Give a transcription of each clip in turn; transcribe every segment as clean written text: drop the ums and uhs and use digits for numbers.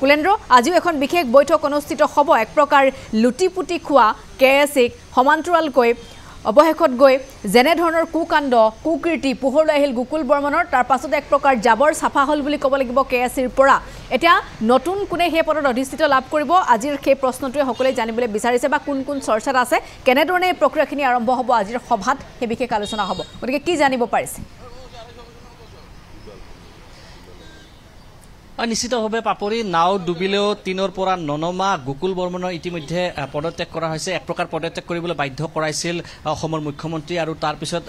কুলেন্দ্ৰ আজিও এখন বিশেষ বৈঠক অনুষ্ঠিত হ'ব এক প্ৰকাৰ লুটিপুটি খোৱা কেএছিক সমান্তৰালকৈ অবশেষত গৈ যেনে ধৰণৰ কুকাণ্ড কুকীৰ্তি পোহৰলৈ আহিল গোকুল বৰ্মনৰ তাৰ পাছত এক প্ৰকাৰ জাবৰ চাফা হল বুলি ক'ব লাগিব কেএছিৰ পৰা এতিয়া নতুন কোনে সেই পদত অধিষ্ঠিত লাভ কৰিব আজিৰ সেই প্ৰশ্নটোৱে সকলোৱে জানিবলৈ বিচাৰিছে বা কোন কোন চৰ্চাত আছে কেনেধৰণে এই প্ৰক্ৰিয়াখিনি আৰম্ভ হ'ব আজিৰ সভাত সেই বিশেষ আলোচনা হ'ব গতিকে কি জানিব পাৰিছে নিশ্চিতভাৱে পাপৰি নাও ডুবিলেও ৩ৰ পৰা ৯ মাহ গোকুল বৰ্মনৰ ইতিমধ্যে পদত্যাগ কৰা হৈছে এক প্ৰকাৰ পদত্যাগ কৰিবলৈ বাধ্য কৰাইছিল অসমৰ মুখ্যমন্ত্ৰী আৰু তাৰ পিছত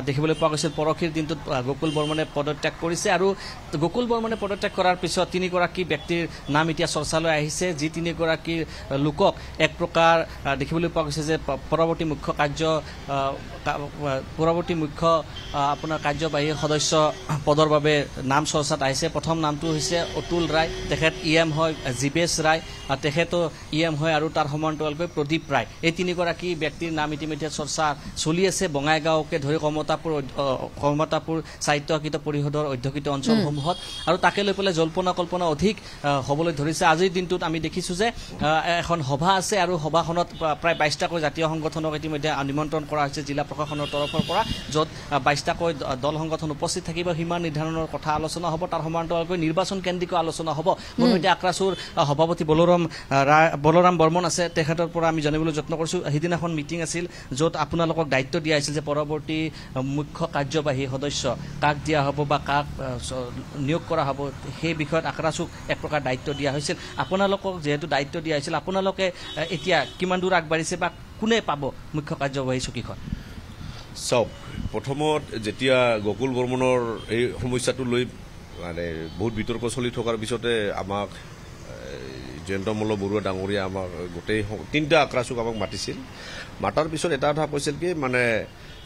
দেখিবলৈ পোৱা গৈছিল পৰখিৰ দিনটোত গোকুল বৰ্মনে পদত্যাগ কৰিছে আৰু গোকুল বৰ্মনে পদত্যাগ কৰাৰ পিছত তিনিগৰাকী ব্যক্তিৰ নাম এতিয়া চৰ্চালৈ আহিছে যি তিনিগৰাকী লোকক এক প্ৰকাৰ দেখিবলৈ পোৱা গৈছে যে পৰৱৰ্তী মুখ্য আপোনাৰ কাৰ্যবাহী সদস্য পদৰ বাবে নাম চৰ্চাত আহিছে প্ৰথম নামটো হৈছে অতুল ৰায় তেখেত ইএম হয় জীৱেশ ৰায় তেখেতো ইএম হয় আৰু তাৰ সমান্তৰালকৈ প্ৰদীপ ৰায় এই তিনিগৰাকী ব্যক্তিৰ নাম ইতিমধ্যে চৰ্চা চলি আছে বঙাইগাঁওকে ধৰি কমতাপুৰ সাহিত্য পৰিষদৰ অধ্যক্ষিত অঞ্চলসমূহত আৰু তাকে লৈ পেলাই জল্পনা কল্পনা অধিক হ'বলৈ ধৰিছে আজিৰ দিনটোত আমি দেখিছোঁ যে এখন সভা আছে আৰু সভাখনত প্ৰায় ২২টাকৈ জাতীয় সংগঠনক ইতিমধ্যে নিমন্ত্ৰণ কৰা হৈছে জিলা প্ৰশাসনৰ তৰফৰ পৰা য'ত ২২টাকৈ দল সংগঠন উপস্থিত থাকিব সীমা নিৰ্ধাৰণৰ কথা আলোচনা হ'ব তাৰ সমান্তৰালকৈ নিৰ্বাচন কেন্দ্ৰিক আলোচনা হ'ব মোৰ সৈতে আক্ৰাসুৰ সভাপতি বলৰাম বৰ্মন আছে তেখেতৰ পৰা আমি জানিবলৈ যত্ন কৰিছোঁ সিদিনাখন মিটিং আছিল য'ত আপোনালোকক দায়িত্ব দিয়া হৈছিল যে পৰৱৰ্তী মুখ্য কাৰ্যবাহী সদস্য কাক দিয়া হ'ব বা কাক নিয়োগ কৰা হ'ব সেই বিষয়ত আক্ৰাসুক এক প্ৰকাৰ দায়িত্ব দিয়া হৈছিল আপোনালোকক যিহেতু দায়িত্ব দিয়া হৈছিল আপোনালোকে এতিয়া কিমান দূৰ আগবাঢ়িছে বা কোনে পাব মুখ্য কাৰ্যবাহী চকীখন চাওক প্ৰথমত যেতিয়া গোকুল বৰ্মনৰ এই সমস্যাটো লৈ মানে বহুত বিতৰ্ক চলি থকাৰ পিছতে আমাক জয়ন্ত মল্ল বৰুৱা ডাঙৰীয়া আমাক গোটেই ৩টা আক্ৰাসুক আমাক মাতিছিল মাতাৰ পিছত এটা কথা কৈছিল কি মানে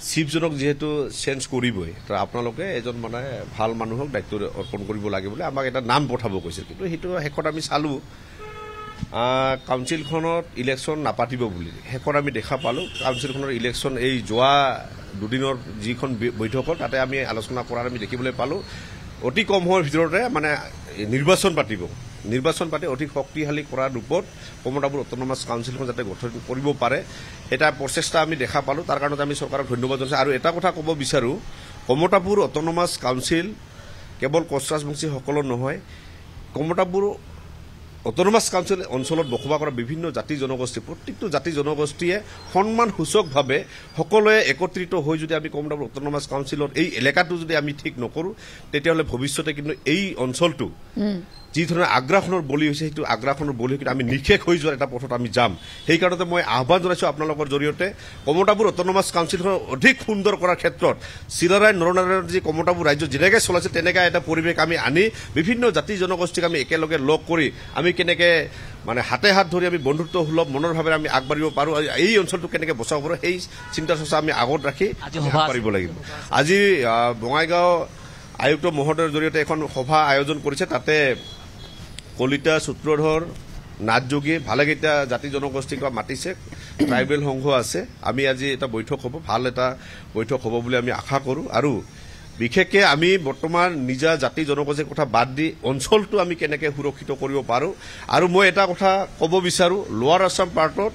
চিফজনক যিহেতু চেঞ্জ কৰিবই তো আপোনালোকে এজন মানে ভাল মানুহক দায়িত্ব অৰ্পণ কৰিব লাগে বুলি আমাক এটা নাম পঠাব কৈছিল কিন্তু সেইটো শেষত আমি চালোঁ কাউন্সিলখনত ইলেকশ্যন নাপাতিব বুলি শেষত আমি দেখা পালোঁ কাউন্সিলখনৰ ইলেকশ্যন এই যোৱা দুদিনৰ যিখন বৈঠকত তাতে আমি আলোচনা কৰাৰ আমি দেখিবলৈ পালোঁ অতি কম সময়ৰ ভিতৰতে মানে নিৰ্বাচন পাতি অধিক শক্তিশালী কৰাৰ ৰূপত কমতাপুৰ অট'নমাছ কাউন্সিলখন যাতে গঠন কৰিব পাৰে এটা প্ৰচেষ্টা আমি দেখা পালোঁ তাৰ কাৰণে আমি চৰকাৰক ধন্যবাদ জনাইছোঁ আৰু এটা কথা ক'ব বিচাৰোঁ কমতাপুৰ অট'নমাছ কাউন্সিল কেৱল কোচ ৰাজবংশীসকলৰ নহয় কমতাপুৰ অট'নমাছ কাউন্সিল অঞ্চলত বসবাস কৰা বিভিন্ন জাতি জনগোষ্ঠী প্ৰত্যেকটো জাতি জনগোষ্ঠীয়ে সন্মানসূচকভাৱে সকলোৱে একত্ৰিত হৈ যদি আমি কমতাপুৰ অট'নমাছ কাউন্সিলৰ এই এলেকাটো যদি আমি ঠিক নকৰোঁ তেতিয়াহ'লে ভৱিষ্যতে কিন্তু এই অঞ্চলটো যি ধৰণৰ আগ্ৰাসনৰ বলি হৈছে সেইটো আগ্ৰাসনৰ বলি কিন্তু আমি নিশেষ হৈ যোৱাৰ এটা পথত আমি যাম সেইকাৰণতে মই আহ্বান জনাইছোঁ আপোনালোকৰ জৰিয়তে কমতাপুৰ অট'নমাছ কাউন্সিলখন অধিক সুন্দৰ কৰাৰ ক্ষেত্ৰত চিলাৰায় নৰনাৰায়ণ যি কমতাপুৰ ৰাজ্য যেনেকৈ চলাইছে তেনেকুৱা এটা পৰিৱেশ আমি আনি বিভিন্ন জাতি জনগোষ্ঠীক আমি একেলগে লগ কৰি আমি কেনেকৈ মানে হাতে হাত ধৰি আমি বন্ধুত্ব সুলভ মনৰ ভাৱে আমি আগবাঢ়িব পাৰোঁ এই অঞ্চলটো কেনেকৈ বচাব পাৰোঁ সেই চিন্তা চৰ্চা আমি আগত ৰাখি আগবাঢ়িব লাগিব আজি বঙাইগাঁও আয়ুক্ত মহোদয়ৰ জৰিয়তে এখন সভা আয়োজন কৰিছে তাতে কলিতা সূত্ৰধৰ নাথযোগী ভালেকেইটা জাতি জনগোষ্ঠীক মাতিছে ট্ৰাইবেল সংঘ আছে আমি আজি এটা বৈঠক হ'ব ভাল এটা বৈঠক হ'ব বুলি আমি আশা কৰোঁ আৰু বিশেষকৈ আমি বৰ্তমান নিজা জাতি জনগোষ্ঠীৰ কথা বাদ দি অঞ্চলটো আমি কেনেকৈ সুৰক্ষিত কৰিব পাৰোঁ আৰু মই এটা কথা ক'ব বিচাৰোঁ লোৱাৰ আছাম পাৰ্টত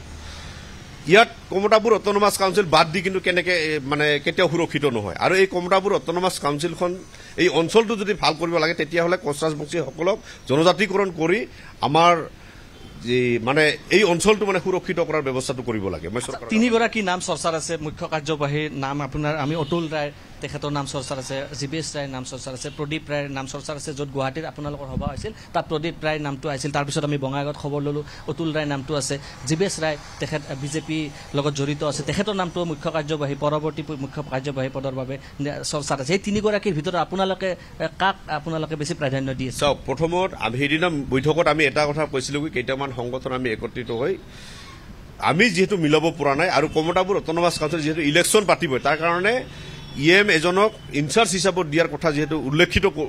ইয়াত কমতাপুৰ অট'নমাছ কাউন্সিল বাদ দি কিন্তু কেনেকৈ মানে কেতিয়াও সুৰক্ষিত নহয় আৰু এই কমতাপুৰ অট'নমাছ কাউন্সিলখন এই অঞ্চলটো যদি ভাল কৰিব লাগে তেতিয়াহ'লে কোচ ৰাজবংশীসকলক জনজাতিকৰণ কৰি আমাৰ যি মানে এই অঞ্চলটো মানে সুৰক্ষিত কৰাৰ ব্যৱস্থাটো কৰিব লাগে মই চৰকাৰ তিনিগৰাকী নাম চৰ্চাত আছে মুখ্য কাৰ্যবাহীৰ নাম আপোনাৰ আমি অতুল ৰায় তেখেতৰ নাম চৰ্চাত আছে জীৱেশ ৰায়ৰ নাম চৰ্চাত আছে প্ৰদীপ ৰায়ৰ নাম চৰ্চাত আছে য'ত গুৱাহাটীত আপোনালোকৰ সভা হৈছিল তাত প্ৰদীপ ৰায়ৰ নামটো আহিছিল তাৰপিছত আমি বঙাইগাঁৱত খবৰ ল'লোঁ অতুল ৰায়ৰ নামটো আছে জীৱেশ ৰায় তেখেত বিজেপিৰ লগত জড়িত আছে তেখেতৰ নামটো পৰৱৰ্তী মুখ্য কাৰ্যবাহী পদৰ বাবে চৰ্চাত আছে এই তিনিগৰাকীৰ ভিতৰত কাক আপোনালোকে বেছি প্ৰাধান্য দিয়ে চাওক প্ৰথমত সেইদিনা বৈঠকত আমি এটা কথা কৈছিলোঁ কি কেইটামান সংগঠন আমি একত্ৰিত হৈ আমি যিহেতু মিলাব পৰা নাই আৰু কমতাপুৰ অট'নমাছ কাউন্সিল যিহেতু ইলেকশ্যন পাতিবই তাৰ কাৰণে ইএম এজনক ইনচাৰ্জ হিচাপত দিয়াৰ কথা যিহেতু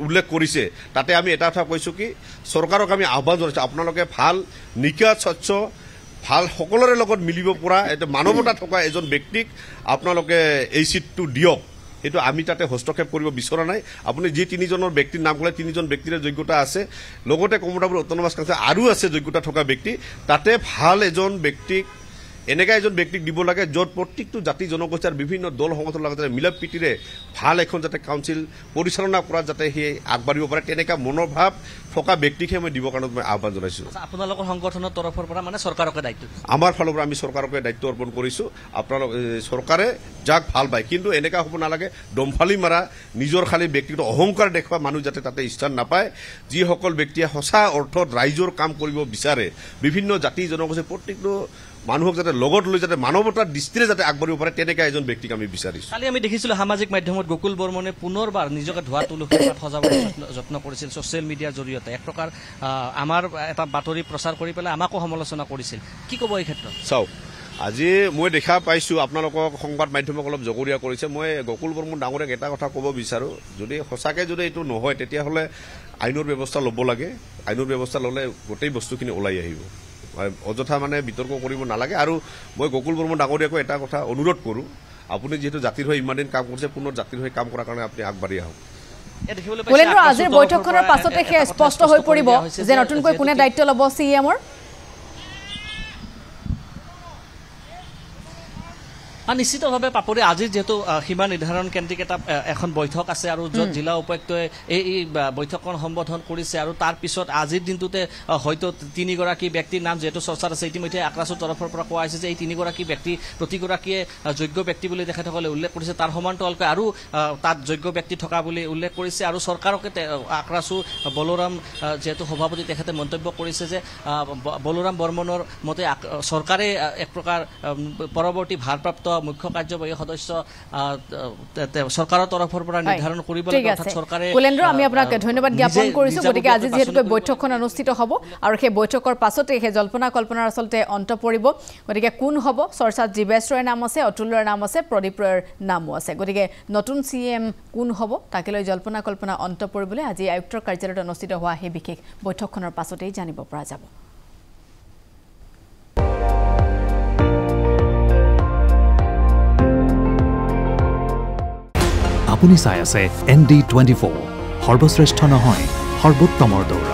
উল্লেখ কৰিছে তাতে আমি এটা কথা কৈছোঁ কি চৰকাৰক আমি আহ্বান জনাইছোঁ আপোনালোকে ভাল নিকা স্বচ্ছ ভাল সকলোৰে লগত মিলিব পৰা এটা মানৱতা থকা এজন ব্যক্তিক আপোনালোকে এই চিটটো দিয়ক এইটো আমি তাতে হস্তক্ষেপ কৰিব বিচৰা নাই আপুনি যি তিনিজনৰ ব্যক্তিৰ নাম ক'লে তিনিজন ব্যক্তিৰ যোগ্যতা আছে লগতে কমলাপুৰ অট'নমাছ কাউন্সিল আৰু আছে যোগ্যতা থকা ব্যক্তি তাতে ভাল এজন ব্যক্তিক এনেকা এজন ব্যক্তিক দিব লাগে য'ত প্ৰত্যেকটো জাতি জনগোষ্ঠীৰ বিভিন্ন দল সংগঠনৰ লগত মিলা প্ৰীতিৰে ভাল এখন যাতে কাউন্সিল পৰিচালনা কৰা যাতে সি আগবাঢ়িব পাৰে তেনেকা মনোভাৱ থকা ব্যক্তিকহে মই দিবৰ কাৰণে মই আহ্বান জনাইছোঁ আপোনালোকৰ সংগঠনৰ তৰফৰ পৰা মানে চৰকাৰকে দায়িত্ব আমাৰ ফালৰ পৰা আমি চৰকাৰকে দায়িত্ব অৰ্পণ কৰিছোঁ আপোনালোক চৰকাৰে যাক ভাল পায় কিন্তু এনেকা হ'ব নালাগে দমফালি মাৰা নিজৰ খালী ব্যক্তিগত অহংকাৰ দেখুওৱা মানুহ যাতে তাতে স্থান নাপায় যিসকল ব্যক্তিয়ে সঁচা অৰ্থত ৰাইজৰ কাম কৰিব বিচাৰে বিভিন্ন জাতি জনগোষ্ঠীৰ প্ৰত্যেকটো মানুহক যাতে লগত লৈ যাতে মানৱতাৰ দৃষ্টিৰে যাতে আগবাঢ়িব পাৰে তেনেকা এজন ব্যক্তিক আমি বিচাৰিছোঁ কালি আমি দেখিছিলোঁ সামাজিক মাধ্যমত গকুল বৰ্মনে পুনৰবাৰ নিজকে ধোৱা তুলসীৰ পাত সজাবলৈ যত্ন কৰিছিল ছ'চিয়েল মিডিয়াৰ জৰিয়তে এক প্ৰকাৰ আমাৰ এটা বাতৰি প্ৰচাৰ কৰি পেলাই আমাকো সমালোচনা কৰিছিল কি ক'ব এই ক্ষেত্ৰত চাওক আজি মই দেখা পাইছোঁ আপোনালোকক সংবাদ মাধ্যমক অলপ জগৰীয়া কৰিছে মই গকুল বৰ্মন ডাঙৰীয়াক এটা কথা ক'ব বিচাৰোঁ যদি সঁচাকৈ যদি এইটো নহয় তেতিয়াহ'লে আইনৰ ব্যৱস্থা ল'ব লাগে আইনৰ ব্যৱস্থা ল'লে গোটেই বস্তুখিনি ওলাই আহিব অযথা মানে বিতৰ্ক কৰিব নালাগে আৰু মই গকুল বৰ্মন ডাঙৰীয়াকো এটা কথা অনুৰোধ কৰোঁ আপুনি যিহেতু জাতিৰ হৈ ইমান দিন কাম কৰিছে পুনৰ জাতিৰ হৈ কাম কৰাৰ কাৰণে আপুনি আগবাঢ়ি আহক কুলেন্দ্ৰ আজিৰ বৈঠকখনৰ পাছতে সেয়া স্পষ্ট হৈ পৰিব যে নতুনকৈ কোনে দায়িত্ব ল'ব CEMৰ নিশ্চিতভাৱে পাপৰি আজিৰ যেহেতু সীমা নিৰ্ধাৰণ কেন্দ্ৰিক এটা এখন বৈঠক আছে আৰু য'ত জিলা উপায়ুক্তই এই বৈঠকখন সম্বোধন কৰিছে আৰু তাৰ পিছত আজিৰ দিনটোতে হয়তো তিনিগৰাকী ব্যক্তিৰ নাম যিহেতু চৰ্চাত আছে ইতিমধ্যে আক্ৰাছৰ তৰফৰ পৰা কোৱা হৈছে যে এই তিনিগৰাকী ব্যক্তি প্ৰতিগৰাকীয়ে যোগ্য ব্যক্তি বুলি তেখেতসকলে উল্লেখ কৰিছে তাৰ সমান্তৰালকৈ আৰু তাত যোগ্য ব্যক্তি থকা বুলি উল্লেখ কৰিছে আৰু চৰকাৰকে আক্ৰাছু বলোৰাম যেহেতু সভাপতি তেখেতে মন্তব্য কৰিছে যে বলোৰাম বৰ্মনৰ মতে চৰকাৰে এক প্ৰকাৰ পৰৱৰ্তী ভাৰপ্ৰাপ্ত মুখ্য কাৰ্যবাহী সদস্য চৰকাৰৰ তৰফৰ পৰা নিৰ্ধাৰণ কৰিব লাগে অৰ্থাৎ চৰকাৰে কুলেন্দ্ৰ আমি আপোনাক ধন্যবাদ জ্ঞাপন কৰিছোঁ গতিকে আজি যেহেতু বৈঠকখন অনুষ্ঠিত হ'ব আৰু সেই বৈঠকৰ পাছতে সেই জল্পনা কল্পনাৰ আচলতে অন্ত পৰিব গতিকে কোন হ'ব চৰ্চাত জীৱেশ ৰয়ৰ নাম আছে অতুল ৰয়ৰ নাম আছে প্ৰদীপ ৰয়ৰ নামো আছে গতিকে নতুন CM কোন হ'ব তাকে লৈ জল্পনা কল্পনা অন্ত পৰিবলৈ আজি আয়ুক্তৰ কাৰ্যালয়ত অনুষ্ঠিত হোৱা সেই বিশেষ বৈঠকখনৰ পাছতেই জানিব পৰা যাব আপুনি চাই আছে ND24 সৰ্বশ্ৰেষ্ঠ নহয় সৰ্বোত্তমৰ দৌৰ